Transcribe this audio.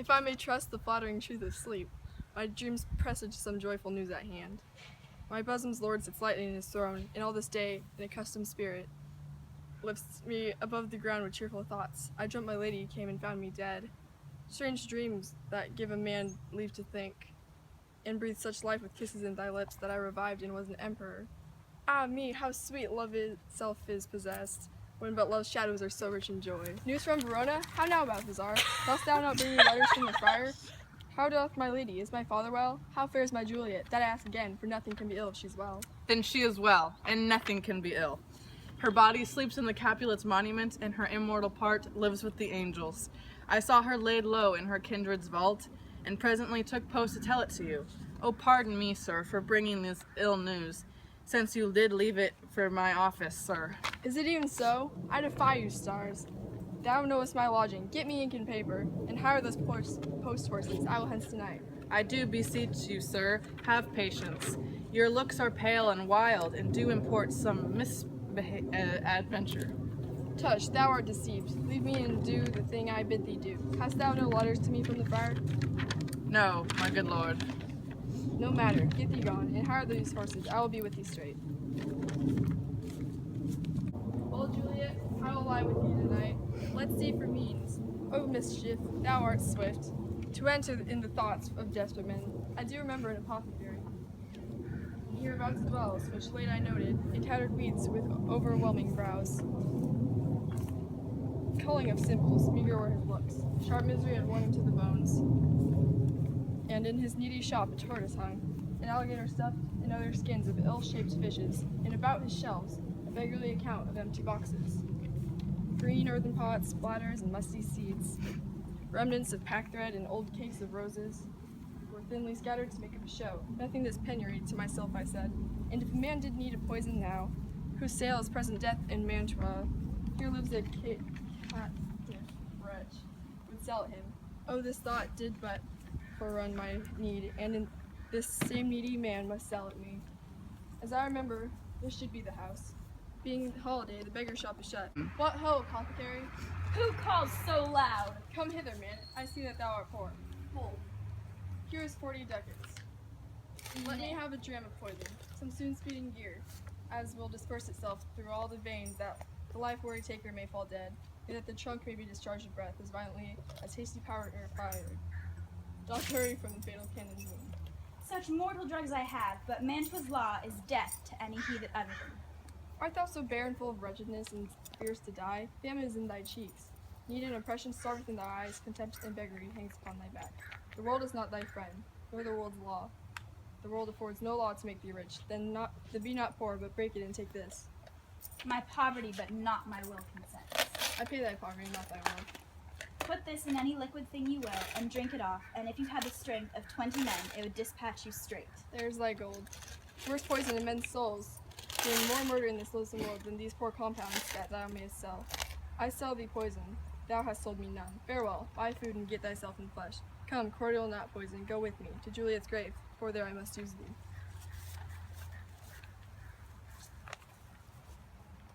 If I may trust the flattering truth of sleep, my dreams presage some joyful news at hand. My bosom's lord sits lightly in his throne, and all this day, an accustomed spirit lifts me above the ground with cheerful thoughts. I dreamt my lady came and found me dead. Strange dreams that give a man leave to think, and breathe such life with kisses in thy lips that I revived and was an emperor. Ah me, how sweet love itself is possessed, when but love's shadows are so rich in joy. News from Verona? How now, Balthazar? Dost thou not bring me letters from the friar? How doth my lady? Is my father well? How fares my Juliet? That I ask again, for nothing can be ill if she's well. Then she is well, and nothing can be ill. Her body sleeps in the Capulet's monument, and her immortal part lives with the angels. I saw her laid low in her kindred's vault, and presently took post to tell it to you. Oh, pardon me, sir, for bringing this ill news, since you did leave it for my office, sir. Is it even so? I defy you, stars. Thou knowest my lodging. Get me ink and paper, and hire those post horses. I will hence tonight. I do beseech you, sir, have patience. Your looks are pale and wild, and do import some adventure. Tush, thou art deceived. Leave me and do the thing I bid thee do. Hast thou no letters to me from the friar? No, my good lord. No matter, get thee gone, and hire these horses. I will be with thee straight. Well, Juliet, I will lie with you tonight. Let's see for means. O mischief, thou art swift to enter in the thoughts of desperate men. I do remember an apothecary. Hereabouts dwells, which late I noted, in tattered weeds with overwhelming brows. Culling of simples, meager were his looks. Sharp misery had worn him to the bones. And in his needy shop a tortoise hung, an alligator stuffed, and other skins of ill-shaped fishes, and about his shelves a beggarly account of empty boxes. Green earthen pots, splatters, and musty seeds. Remnants of packthread and old cakes of roses were thinly scattered to make up a show. Nothing this penury, to myself I said, and if a man did need a poison now, whose sale is present death in Mantua, here lives a captive wretch, would sell it him. Oh, this thought did but forerun my need, and in this same needy man must sell it me. As I remember, this should be the house. Being holiday, the beggar shop is shut. What ho, apothecary? Who calls so loud? Come hither, man. I see that thou art poor. Hold. Here is 40 ducats. Let me have a dram of poison, some soon speeding gear, as will disperse itself through all the veins, that the life-weary taker may fall dead, and that the trunk may be discharged of breath as violently as hasty powder fired. Doth hurry from the fatal cannon's wound. Such mortal drugs I have, but Mantua's law is death to any he that uttereth them. Art thou so bare and full of wretchedness and fearest to die? Famine is in thy cheeks. Need and oppression starveth in thy eyes, contempt and beggary hangs upon thy back. The world is not thy friend, nor the world's law. The world affords no law to make thee rich. Then be not poor, but break it and take this. My poverty, but not my will consents. I pay thy poverty, not thy will. Put this in any liquid thing you will, and drink it off, and if you had the strength of 20 men, it would dispatch you straight. There's thy gold. Worse poison in men's souls, doing more murder in this loathsome world than these poor compounds that thou mayest sell. I sell thee poison, thou hast sold me none. Farewell, buy food and get thyself in flesh. Come, cordial not poison, go with me, to Juliet's grave, for there I must use thee.